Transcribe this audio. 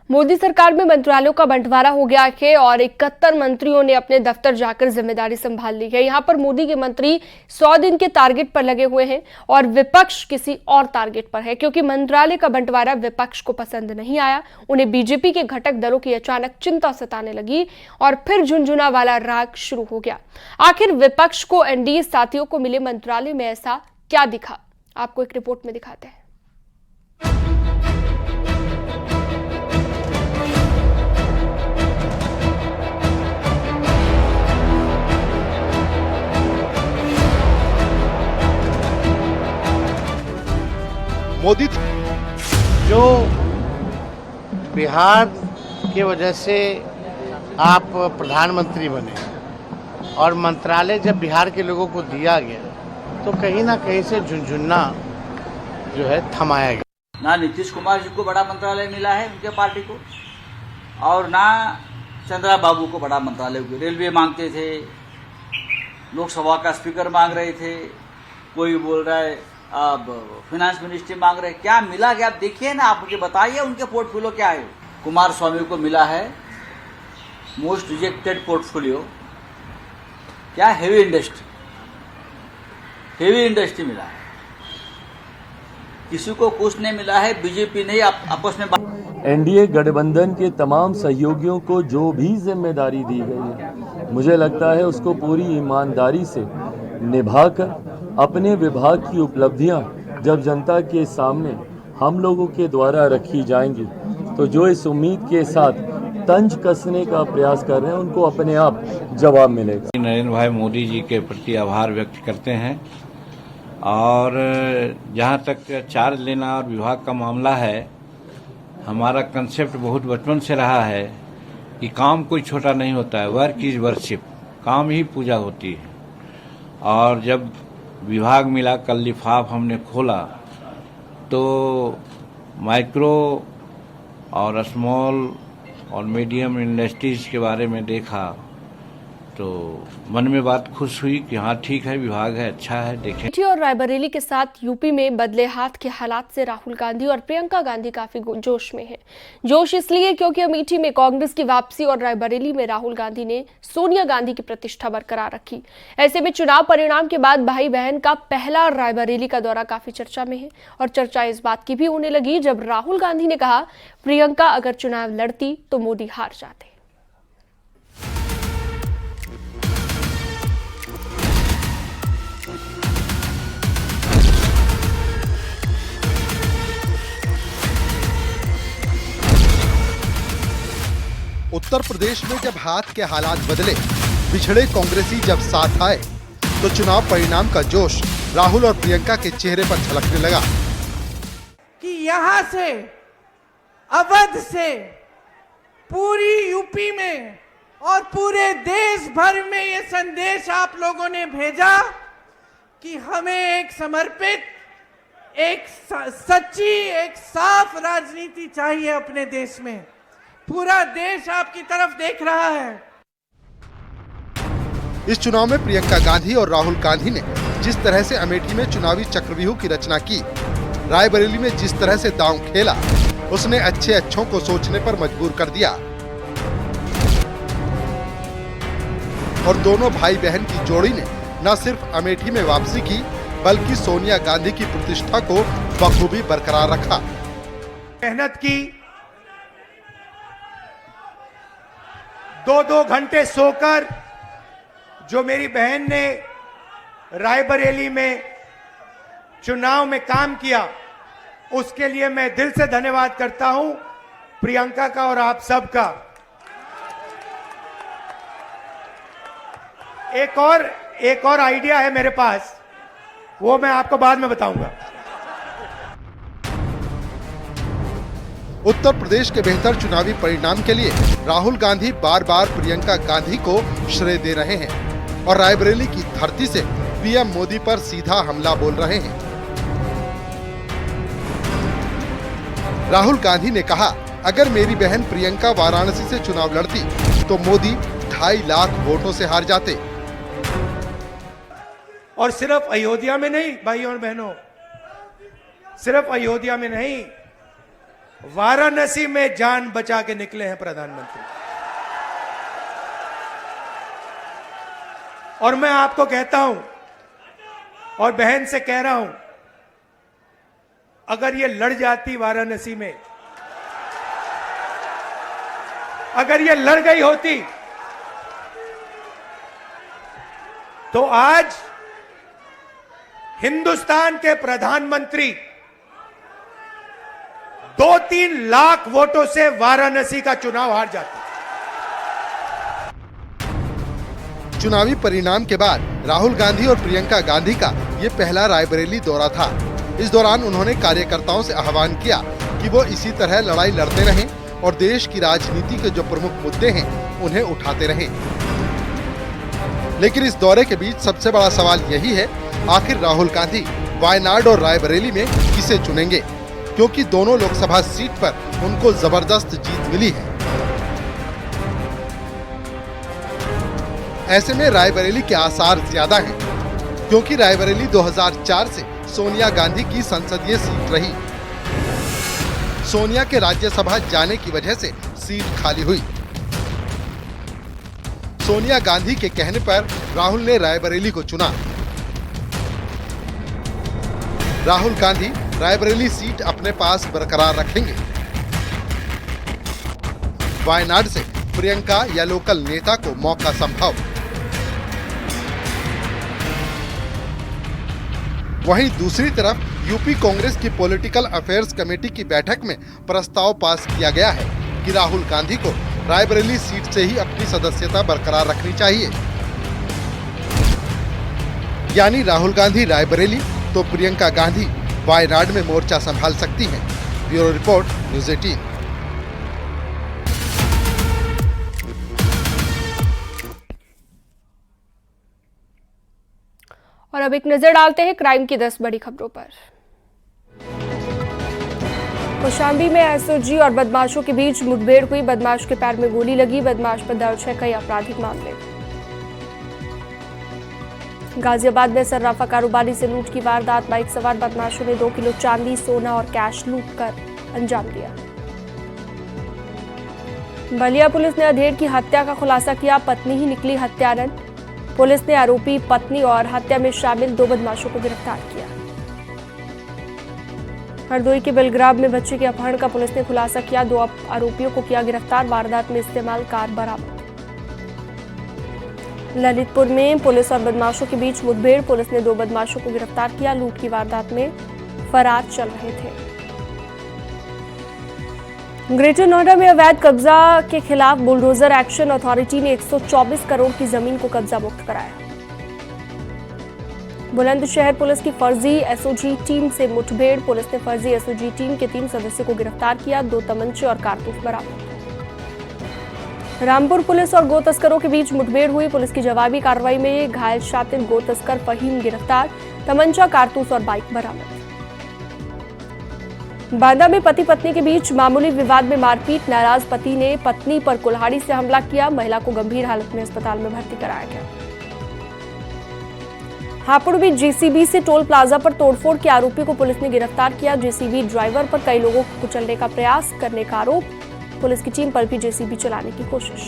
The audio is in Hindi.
मोदी सरकार में मंत्रालयों का बंटवारा हो गया है और 71 मंत्रियों ने अपने दफ्तर जाकर जिम्मेदारी संभाल ली है। यहाँ पर मोदी के मंत्री 100 दिन के टारगेट पर लगे हुए हैं और विपक्ष किसी और टारगेट पर है, क्योंकि मंत्रालय का बंटवारा विपक्ष को पसंद नहीं आया। उन्हें बीजेपी के घटक दलों की अचानक चिंता सताने लगी और फिर झुनझुना वाला राग शुरू हो गया। आखिर विपक्ष को एनडीए साथियों को मिले मंत्रालय में ऐसा क्या दिखा, आपको एक रिपोर्ट में दिखाते हैं। मोदी जो बिहार के वजह से आप प्रधानमंत्री बने और मंत्रालय जब बिहार के लोगों को दिया गया तो कहीं ना कहीं से झुनझुना जो है थमाया गया। ना नीतीश कुमार जी को बड़ा मंत्रालय मिला है उनके पार्टी को, और ना चंद्रा बाबू को बड़ा मंत्रालय। रेलवे मांगते थे, लोकसभा का स्पीकर मांग रहे थे, कोई बोल रहा है अब फाइनेंस मिनिस्ट्री मांग रहे। क्या मिला क्या आप देखिए ना, आप मुझे बताइए उनके पोर्टफोलियो क्या है। कुमार स्वामी को मिला है मोस्ट रिजेक्टेड पोर्टफोलियो, क्या हेवी इंडस्ट्री मिला है। किसी को कुछ नहीं मिला है, बीजेपी ने आपस में एनडीए गठबंधन के तमाम सहयोगियों को जो भी जिम्मेदारी दी गई है, मुझे लगता है उसको पूरी ईमानदारी से निभाकर अपने विभाग की उपलब्धियां जब जनता के सामने हम लोगों के द्वारा रखी जाएंगी तो जो इस उम्मीद के साथ तंज कसने का प्रयास कर रहे हैं उनको अपने आप जवाब मिलेगा। नरेंद्र भाई मोदी जी के प्रति आभार व्यक्त करते हैं। और जहां तक चार्ज लेना और विभाग का मामला है, हमारा कंसेप्ट बहुत बचपन से रहा है कि काम कोई छोटा नहीं होता है, वर्क इज वर्शिप, काम ही पूजा होती है। और जब विभाग मिला, कल लिफाफ हमने खोला तो माइक्रो और स्मॉल और मीडियम इंडस्ट्रीज के बारे में देखा तो मन में बात खुश हुई कि हाँ ठीक है, विभाग है, अच्छा है। देखें अमेठी और रायबरेली के साथ यूपी में बदले हाथ के हालात से राहुल गांधी और प्रियंका गांधी काफी जोश में हैं। जोश इसलिए क्योंकि अमेठी में कांग्रेस की वापसी और रायबरेली में राहुल गांधी ने सोनिया गांधी की प्रतिष्ठा बरकरार रखी। ऐसे में चुनाव परिणाम के बाद भाई बहन का पहला रायबरेली का दौरा काफी चर्चा में है और चर्चा इस बात की भी होने लगी जब राहुल गांधी ने कहा प्रियंका अगर चुनाव लड़ती तो मोदी हार जाते। उत्तर प्रदेश में जब हाथ के हालात बदले, बिछड़े कांग्रेसी जब साथ आए तो चुनाव परिणाम का जोश राहुल और प्रियंका के चेहरे पर झलकने लगा कि यहां से, अवध से, पूरी यूपी में और पूरे देश भर में ये संदेश आप लोगों ने भेजा कि हमें एक समर्पित, एक सच्ची, एक साफ राजनीति चाहिए अपने देश में। पूरा देश आपकी तरफ देख रहा है। इस चुनाव में प्रियंका गांधी और राहुल गांधी ने जिस तरह से अमेठी में चुनावी चक्रव्यूह की रचना की, रायबरेली में जिस तरह से दांव खेला, उसने अच्छे अच्छों को सोचने पर मजबूर कर दिया। और दोनों भाई बहन की जोड़ी ने न सिर्फ अमेठी में वापसी की, बल्कि सोनिया गांधी की प्रतिष्ठा को बखूबी बरकरार रखा। मेहनत की, 2-2 घंटे सोकर जो मेरी बहन ने रायबरेली में चुनाव में काम किया, उसके लिए मैं दिल से धन्यवाद करता हूं प्रियंका का और आप सबका। एक और आइडिया है मेरे पास, वो मैं आपको बाद में बताऊंगा। उत्तर प्रदेश के बेहतर चुनावी परिणाम के लिए राहुल गांधी बार बार प्रियंका गांधी को श्रेय दे रहे हैं और रायबरेली की धरती से पीएम मोदी पर सीधा हमला बोल रहे हैं। राहुल गांधी ने कहा, अगर मेरी बहन प्रियंका वाराणसी से चुनाव लड़ती तो मोदी 2.5 लाख वोटों से हार जाते। और सिर्फ अयोध्या में नहीं भाइयों और बहनों, सिर्फ अयोध्या में नहीं, वाराणसी में जान बचा के निकले हैं प्रधानमंत्री। और मैं आपको कहता हूं और बहन से कह रहा हूं, अगर ये लड़ जाती वाराणसी में, अगर ये लड़ गई होती तो आज हिंदुस्तान के प्रधानमंत्री 2-3 लाख वोटों से वाराणसी का चुनाव हार जाते। चुनावी परिणाम के बाद राहुल गांधी और प्रियंका गांधी का ये पहला रायबरेली दौरा था। इस दौरान उन्होंने कार्यकर्ताओं से आह्वान किया कि वो इसी तरह लड़ाई लड़ते रहें और देश की राजनीति के जो प्रमुख मुद्दे हैं उन्हें उठाते रहें। लेकिन इस दौरे के बीच सबसे बड़ा सवाल यही है, आखिर राहुल गांधी वायनाड और रायबरेली में किसे चुनेंगे, क्योंकि दोनों लोकसभा सीट पर उनको जबरदस्त जीत मिली है। ऐसे में रायबरेली के आसार ज्यादा हैं, क्योंकि रायबरेली 2004 से सोनिया गांधी की संसदीय सीट रही। सोनिया के राज्यसभा जाने की वजह से सीट खाली हुई। सोनिया गांधी के कहने पर राहुल ने रायबरेली को चुना। राहुल गांधी रायबरेली सीट अपने पास बरकरार रखेंगे। वायनाड से प्रियंका या लोकल नेता को मौका संभव। वहीं दूसरी तरफ यूपी कांग्रेस की पॉलिटिकल अफेयर्स कमेटी की बैठक में प्रस्ताव पास किया गया है कि राहुल गांधी को रायबरेली सीट से ही अपनी सदस्यता बरकरार रखनी चाहिए। यानी राहुल गांधी रायबरेली तो प्रियंका गांधी वायनाड में मोर्चा संभाल सकती हैं। Bureau report, news 18। और अब एक नजर डालते हैं क्राइम की 10 बड़ी खबरों पर। कौशाम्बी में एसओजी और बदमाशों के बीच मुठभेड़ हुई। बदमाश के पैर में गोली लगी। बदमाश पर दर्ज है कई आपराधिक मामले। गाजियाबाद में सर्राफा कारोबारी से लूट की वारदात। बाइक सवार बदमाशों ने 2 किलो चांदी, सोना और कैश लूट कर अंजाम दिया। बलिया पुलिस ने अधेड़ की हत्या का खुलासा किया। पत्नी ही निकली हत्यारन। पुलिस ने आरोपी पत्नी और हत्या में शामिल 2 बदमाशों को गिरफ्तार किया। हरदोई के बेलग्राम में बच्चे के अपहरण का पुलिस ने खुलासा किया। 2 आरोपियों को किया गिरफ्तार। वारदात में इस्तेमाल कार बरामद। ललितपुर में पुलिस और बदमाशों के बीच मुठभेड़। पुलिस ने 2 बदमाशों को गिरफ्तार किया। लूट की वारदात में फरार चल रहे थे। ग्रेटर नोएडा में अवैध कब्जा के खिलाफ बुलडोजर एक्शन अथॉरिटी ने 124 करोड़ की जमीन को कब्जा मुक्त कराया। बुलंदशहर पुलिस की फर्जी एसओजी टीम से मुठभेड़। पुलिस ने फर्जी एसओजी टीम के 3 सदस्यों को गिरफ्तार किया। 2 तमंचे और कारतूस बरामद। रामपुर पुलिस और गो तस्करों के बीच मुठभेड़ हुई। पुलिस की जवाबी कार्रवाई में घायल शातिर गो तस्कर फहीम गिरफ्तार। तमंचा, कारतूस और बाइक बरामद। बांदा में पति पत्नी के बीच मामूली विवाद में मारपीट। नाराज पति ने पत्नी पर कुल्हाड़ी से हमला किया। महिला को गंभीर हालत में अस्पताल में भर्ती कराया गया। हापुड़ में जेसीबी से टोल प्लाजा पर तोड़फोड़ के आरोपी को पुलिस ने गिरफ्तार किया। जेसीबी ड्राइवर पर कई लोगों को कुचलने का प्रयास करने का आरोप। पुलिस की टीम पर भी जेसीबी चलाने की कोशिश।